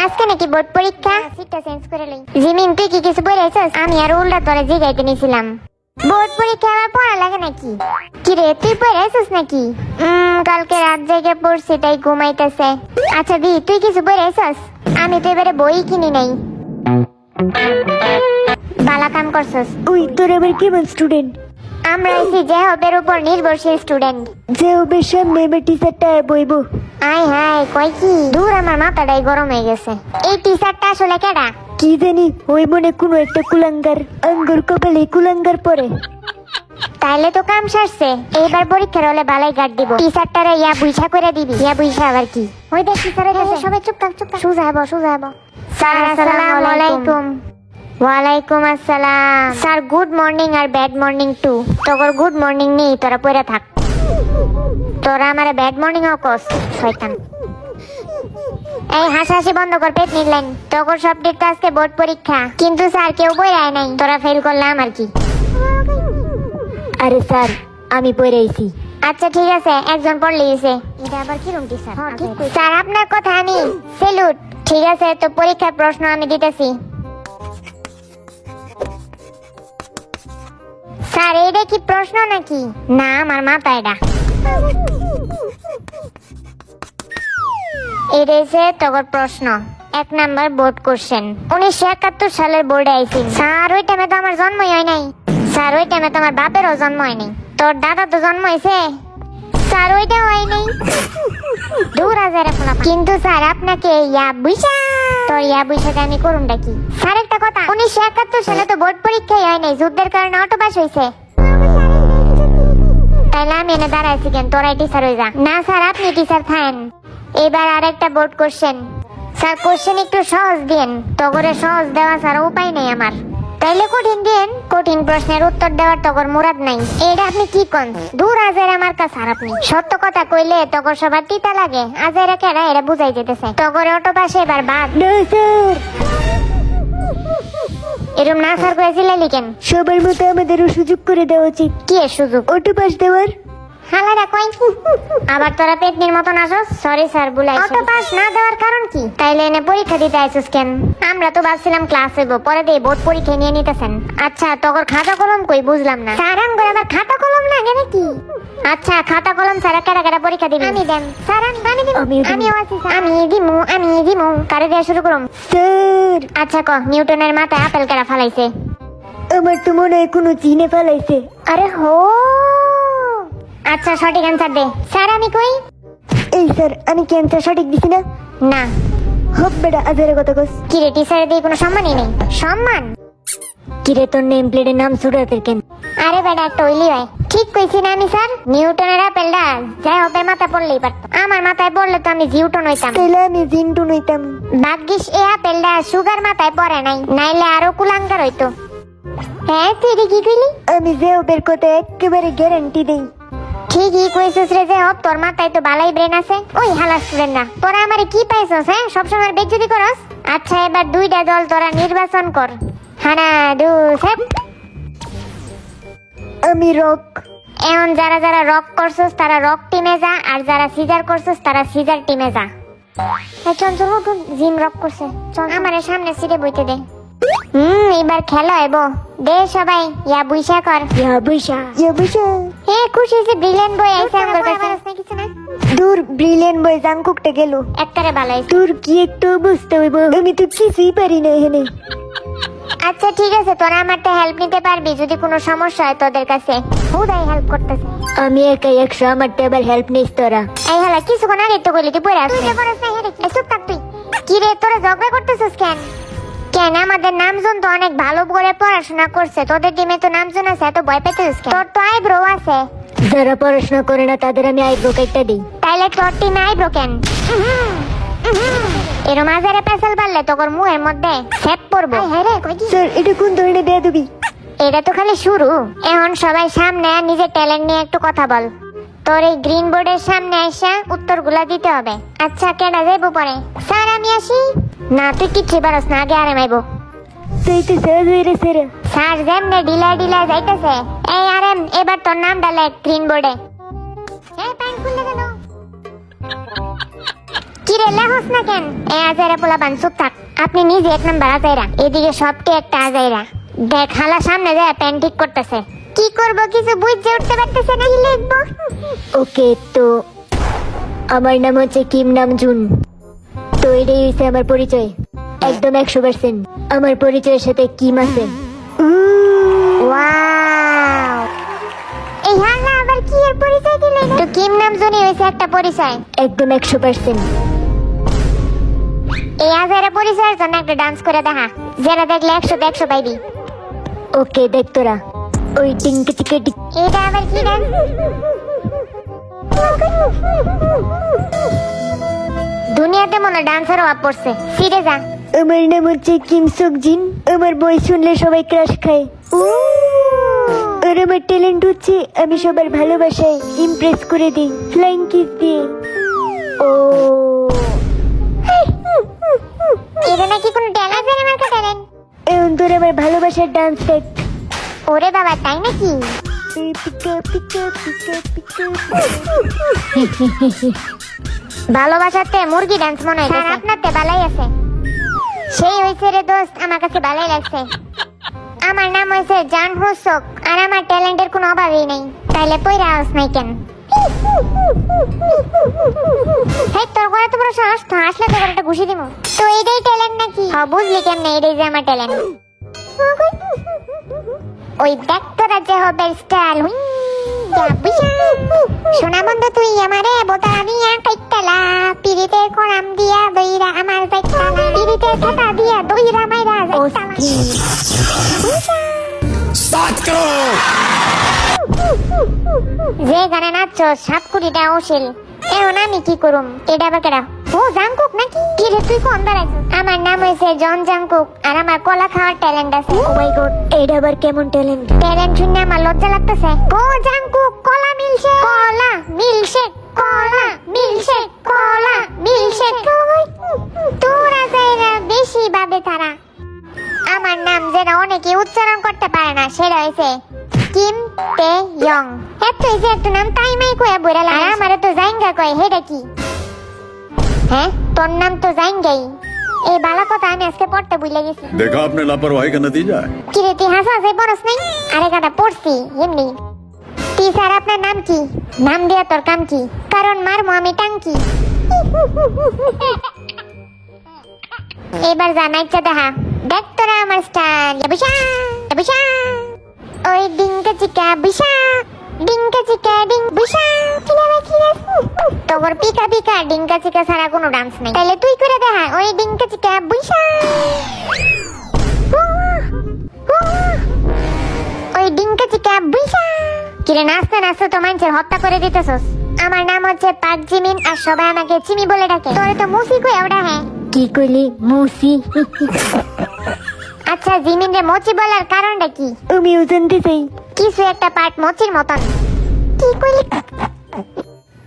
আজকে নাকি বোর্ড পরীক্ষা, সিটটা চেঞ্জ করে লই। জিমিন তুই কি কিছু বলেছিস? আমি আর উল্টা তোরে জিগাইতে নিছিলাম। বোর্ড পরীক্ষা আবার পড়া লাগে নাকি? কি রে তুই পড়াইছিস নাকি? কালকে রাত জেগে পড়ছি তাই ঘুমাইতেছে। আচ্ছা দি তুই কিছু পড়াইছিস? আমি তো এবারে বই কিনি নাই। বালা কাম করছস। ওই তোর আবার কেমন স্টুডেন্ট? আমরা এসি যে হবের উপর নির্ভরশীল স্টুডেন্ট। যে হবে সামনে এবার টিচারটা বইব। আয় হায় কই কি দূর, আমার মাথাটাই গরম হয়ে গেছে। এই টিচারটা আসলে কেডা? কি জানি, ওই মনে কোনো একটা কুলাঙ্গার, আঙ্গুর কপালে কুলাঙ্গার পরে। তাইলে তো কাম সারছে। এইবার পরীক্ষার হলে বালাই গার্ড দিব। টিচারটারে ইয়া বুইসা করে দিবি। ইয়া বুইসা আবার কি? ওই দেখ টিচার হইতাছে। সবাই চুপ থাক চুপ থাক। সুজা হবো সুজা হবো। স্যার আসসালামু আলাইকুম। ওয়ালাইকুম আসসালাম। স্যার গুড মর্নিং আর ব্যাড মর্নিং টু। তোর গুড মর্নিং নেই, তোরা পড়ে থাক। তোরা আমারে ব্যাড মর্নিং ও কস শয়তান। এই হাসাহাসি বন্ধ কর, পেট নিলেন। তোর সাবজেক্ট আজকে বোর্ড পরীক্ষা, কিন্তু স্যার কেউ বই আয় নাই। তোরা ফেল করলাম আর কি। আরে স্যার আমি পড়াইছি। আচ্ছা ঠিক আছে, একজন পড়লে গেছে। এটা আবার কি রুম টিচার? স্যার আপনার কথা আমি সেলুট। ঠিক আছে, তো পরীক্ষার প্রশ্ন আমি দিতেছি। স্যার এইটা কি প্রশ্ন নাকি? না আমার মাথা এটা। এটা হচ্ছে তোর প্রশ্ন। 1 নাম্বার বোর্ড কোশ্চেন। 1971 সালের বোর্ডে আইছি। স্যার ওই টাইমে তো আমার জন্মই হয় নাই। স্যার ওই টাইমে তোমার বাপেরও জন্ম হয় নাই। তোর দাদা তো জন্ম হয়েছে। স্যার ওইটা হয় নাই। দূর হাজারে ফোলা। কিন্তু স্যার আপনাকে ইয়া বুঝা, তোর ইয়া বুঝাতে আমি করুনটা কি? স্যার একটা কথা, 1971 সালে তো বোর্ড পরীক্ষাই হয় নাই, যুদ্ধের কারণে অটো পাস হয়েছে। তাইলে আমি এনে দাঁড়াইছি কেন? তোরাই টিচার হয়ে যা। না স্যার আপনি টিচার থাকেন। এবার আরেকটা বোর্ড কোশ্চেন। স্যার কোশ্চেন একটু সহজ দিন। তগরে সহজ দেওয়া ছাড়া উপায় নেই আমার। তাইলে কঠিন দিন। কঠিন প্রশ্নের উত্তর দেওয়ার তগর মুরাদ নাই। এটা আপনি কি কোন? দূর আজের আমার কাছে। আর আপনি সত্য কথা কইলে তগর সবার তিতা লাগে। আজের কেডা এটা বুঝাই যেতেছে। তগরে অটো পাশে এবার বাদ। না স্যার, এরম না স্যার কয়েছিলেন কেন? সবার মতো আমাদেরও সুযোগ করে দেওয়া উচিত। কি এর সুযোগ? অটো পাস দেওয়ার। হালারা কই? আবার তোরা পেটনির মতন আসস? সরি স্যার বুলাই। অটো পাস না দেওয়ার কারণ কি? তাইলে এনে পরীক্ষা দিতে আইছস কেন? আমরা তো ভাবছিলাম ক্লাস হইব, পরে দিয়ে বোর্ড পরীক্ষা নিয়ে নিতেছেন। আচ্ছা তোর খাতা কলম কই? বুঝলাম না। স্যার আম করে আবার খাতা কলম লাগে নাকি? আচ্ছা খাতা কলম ছাড়া কেডা কেডা পরীক্ষা দিবি? আমি দেন স্যার, আমি দিব। আমিও আছি স্যার। আমি দিমু। কারে দেয়া শুরু করুম? স্যার আচ্ছা ক নিউটনের মাথায় আপেল কেডা ফালাইছে? আমার তো মনে হয় কোনো চিনে ফেলাইছে। আরে হো, আচ্ছা সঠিক অ্যান্সার দে। স্যার আমি কই? এই স্যার আমি কি অ্যান্সার সঠিক দিছি না? না। হপ বেটা আজের কথা কস। কি রে টিচারের দিয়ে কোনো সম্মানই নেই? সম্মান? কিরে তোর নেম প্লেটের নাম সুরাতের কেন? আরে বেটা একটা ওইলি হয়। ঠিক কইছি না আমি স্যার? নিউটনের আপেলটা যাই হবে মাথায় পড়লেই পারতো। আমার মাথায় পড়লে তো আমি জিউটন হইতাম। তাইলে আমি জিন্টু নইতাম। ভাগ্যিস এই আপেলটা সুগার মাথায় পড়ে নাই, নাইলে আরো কুলাঙ্গার হইতো। হ্যাঁ তুই এটা কি কইলি? আমি যে ওদের কথা একেবারে গ্যারান্টি দেই। ঠিকই কইছিস রে, যে হব তোর মাথায় তো বালাই ব্রেন আছে। ওই হালা স্টুডেন্ট না, তোরা আমারে কি পাইছস? হ্যাঁ সবসময় বেজ্জতি করস। আচ্ছা এবার দুইটা দল তোরা নির্বাচন কর। হানা দু সেট। আমি রক। এখন যারা যারা রক করছস তারা রক টিমে যা, আর যারা সিজার করছস তারা সিজার টিমে যা। চল চল উঠ, জিম রক করছে। চল আমারে সামনে সিটে বইতে দে। এবার খেলা হইব। দে সবাই ইয়া বুইসা কর। ইয়া বৈশা। হ্যাঁ খুশি হয়েছে, ব্রিলিয়ান্ট বই আইছে আমার কাছে। কিছু না, দূর ব্রিলিয়ান্ট বয় জাংকুকটা গেল। একটারে ভালো হয়েছে। তোর কি একটু বুঝতে হইব, আমি তো কিছুই পারি না এখানে। আচ্ছা ঠিক আছে, তোরা আমারটা হেল্প নিতে পারবি যদি কোনো সমস্যা হয় তোদের কাছে। হুদাই হেল্প করতেছে। আমি একাই 100, আমারটা আবার হেল্প নিস তোরা। এই হালা কিছুক্ষণ আগে তো কইলি তুই পড়ে আসছিস। তুই পড়াস না হেরে। চুপ থাক তুই। কি রে তোরা ঝগড়া করতেছিস কেন? কেন আমাদের নামজন তো অনেক ভালো করে পড়াশোনা করছে, তোদের টিমে তো নামজন আছে, এত ভয় পেতেছিস কেন? তোর তো আইব্রো আছে। যারা পড়াশোনা করে না তাদের আমি আইব্রো কেটে দিই। তাইলে তোর টিমে আইব্রো কেন? এর মাঝারে পেছাল পারলে তোর মুখের মধ্যে সেপ পড়বো। স্যার এটা কোন ধরনের বেয়াদবি? এটা তো খালি শুরু। এখন সবাই সামনে আর নিজের ট্যালেন্ট নিয়ে একটু কথা বল। তোর এই গ্রিন বোর্ডের সামনে এসে উত্তরগুলা দিতে হবে। আচ্ছা কেডা যাইবো পরে? স্যার আমি আসি। না তুই কিচ্ছু পারস না, আগে আরে মাইবো। সেইতে স্যার হইরে স্যার। স্যার যেমনে ডিলা ডিলা যাইতেছে। এই আরেম এবার তোর নামটা লেখ গ্রিন বোর্ডে। এই পাইন খুলে গেল। কি রে লেহস না কেন? এ আজাইরা পোলা বান চুপ থাক। আপনি নিজে এক নাম্বার আজাইরা, এদিকে সবটি একটা আজাইরা। দেখ হালা সামনে যায় প্যান ঠিক করতেছে। কি করব কিছু বুঝে উঠতে পারতেছে না, কি লিখবো? ওকে, তো আমার নাম হচ্ছে কিম নামজুন। তো এটাই হচ্ছে আমার পরিচয়, একদম 100%। আমার পরিচয়ের সাথে কিম আছে। ওয়াও, এই হালা আবার কি এর পরিচয় দিলেন? তো কিম নামজুনই হইছে একটা পরিচয়। একদম 100%। এই আজাইরা পরিচয়ের জন্য একটা ডান্স করে দেখা, যারা দেখলে 100 পাইবি। ওকে, দেখ তোরা ওই টিঙ্কে টিকে টিক। এটা আবার কি ডান্স? দুনিয়াতে মনে ডান্সার অভাব পড়ছে। সিরে যা। আমার নাম হচ্ছে কিম সকজিন। আমার বয়স শুনলে সবাই ক্রাশ খায়। আর আমার ট্যালেন্ট হচ্ছে আমি সবার ভালোবাসায় ইমপ্রেস করে দিই ফ্লাইং কিস দিয়ে। ও এটা নাকি কোন ট্যালেন্ট জানে আমার ট্যালেন্ট? এখন তোর আমার ভালোবাসার ডান্স দেখ। ওরে বাবা, তাই নাকি? পিকা পিকা পিকা পিকা। ভালোবাসাতে মুরগি ডান্স মনে হয়। আপনারতে বালাই আছে। সেই হইছে রে দোস্ত, আমার কাছে বালাই লাগছে। আমার নাম হইছে জান হোসক, আর আমার ট্যালেন্টের কোনো অভাবই নেই। তাইলে পয়রা আস নাই কেন? হেই, তোর ঘরে তো বড় সাহস, তো আসলে তো একটা ঘুষি দিমু। তো এইটাই ট্যালেন্ট নাকি? হ্যাঁ, বুঝলি কেমনে? এইটাই যে আমার ট্যালেন্ট। ওই দেখ তোরা যে হবে স্টাইল। সোনা বন্ধু, তুই আমারে বোতালা দিয়া কাইতালা, পিরিতে কোরাম দিয়া দইরা আমার যাইতালা, পিরিতে ছাতা দিয়া দইরা মাইরা যাইতালা। स्टार्ट करो। যে গানে নাচছ 7 কোটিটা অশীল। এখন আমি কি করুম? এটা আবার কেডা? ও জাংকুক নাকি? কি রে তুই কোন দাঁড়াইছিস? আমার নাম হইছে জন জাংকুক, আর আমার কলা খাওয়ার ট্যালেন্ট আছে। ও মাই গড, এটা আবার কেমন ট্যালেন্ট? ট্যালেন্ট শুনে আমার লজ্জা লাগতেছে। ও জাংকুক, কলা মিলছে, কলা মিলছে, কলা মিলছে, কলা মিলছে। তোরা যাইরা বেশি ভাবে তারা। আমার নাম যেটা অনেকে উচ্চারণ করতে পারে না, সেটা হইছে কিম তে ইয়ং। এত এই যে একটা নাম তাই মাই কয়ে বইরা লাগে। আর আমারে তো জাইঙ্গা কয়, হেডা কি? হ্যাঁ, তোর নাম তো জাইঙ্গাই। এই বালা কথা আমি আজকে পড়তে ভুলে গেছি। देखा आपने लापरवाही का नतीजा है। কি রে, তুই হাসা হাসি পড়স নাই? আরে গাদা, পড়ছি এমনি। টিচার, আপনার নাম কি? নাম দিয়া তোর কাম কি? কারণ মারমু আমি টাঙ্কি। এবার জানাইছে দেখা। দেখ তোরা আমার স্টাইল। বিশা বিশা, ওই ডিঙ্কা চিকা বিশা, ডিঙ্কা চিকা ডিং বিশা। তোর পিকা পিকা ডিঙ্কা চিকা ছাড়া কোনো ডান্স নেই। তাহলে তুই করে দেখা ওই ডিঙ্কা চিকা বিশা, ওই ডিঙ্কা চিকা বিশা। কিরে, নাচতে নাচতে তো মানুষের হত্যা করে দিতেছস। আমার নাম হচ্ছে পাক জিমিন, আর সবাই আমাকে চিমি বলে ডাকে। তোরে তো মুসি কই ওটা? হ্যাঁ, কি কইলি? মুসি? আচ্ছা, জিমিন রে মোচি বলার কারণটা কি? আমিও জানতে চাই। কিছু একটা পার্ট মোচির মতন। কি কইলি?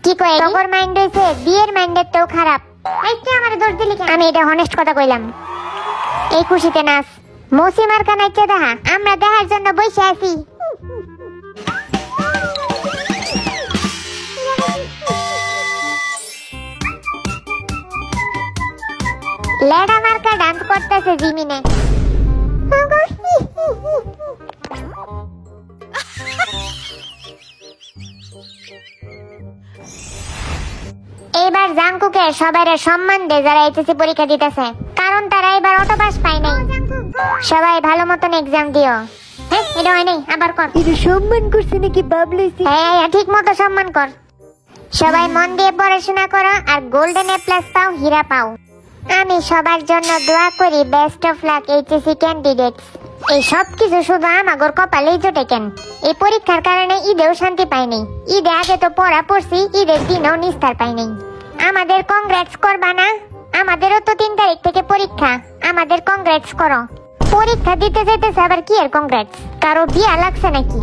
কি কই? তোর মাইন্ড হইছে বিয়ের মাইন্ডের তো খারাপ। এই তুই আমারে দোষ দিলি কেন? আমি এটা হনেস্ট কথা কইলাম। এই খুশিতে নাচ। মোচি মার্কা নাইচে দেখা, আমরা দেখার জন্য বসে আছি। লেডা মার্কা ডান্স করতেছে জিমিনে। এইবার জাংকুকে সবাইরে সম্মান দে যারা এইচএসসি পরীক্ষা দিতেছে, কারণ তারা এবার অটো পাস পায় নাই। সবাই ভালো মতন এক্সাম দিও। হ্যাঁ, এটা হয় নাই, আবার কর। এটা সম্মান করছে নাকি বাবলাইছি? হ্যাঁ, ঠিক মতো সম্মান কর। সবাই মন দিয়ে পড়াশোনা করো, আর গোল্ডেন এ প্লাস পাও, হীরা পাও। আমি সবার জন্য দোয়া করি, best of luck HSC candidates. এই সব কিছু শুধু আমাগর কপালেই জোটে কেন? এই পরীক্ষার কারণে ঈদেও শান্তি পাইনি। ঈদে আগে তো পড়া পড়ছি, ঈদের দিনেও নিস্তার পাইনি। আমাদের কংগ্রেটস করবা না? আমাদেরও তো 3 তারিখ থেকে পরীক্ষা। আমাদের কংগ্রেটস করো। পরীক্ষা দিতে যেতেছে আবার কি এর কংগ্রেটস? কারো বিয়া লাগছে নাকি?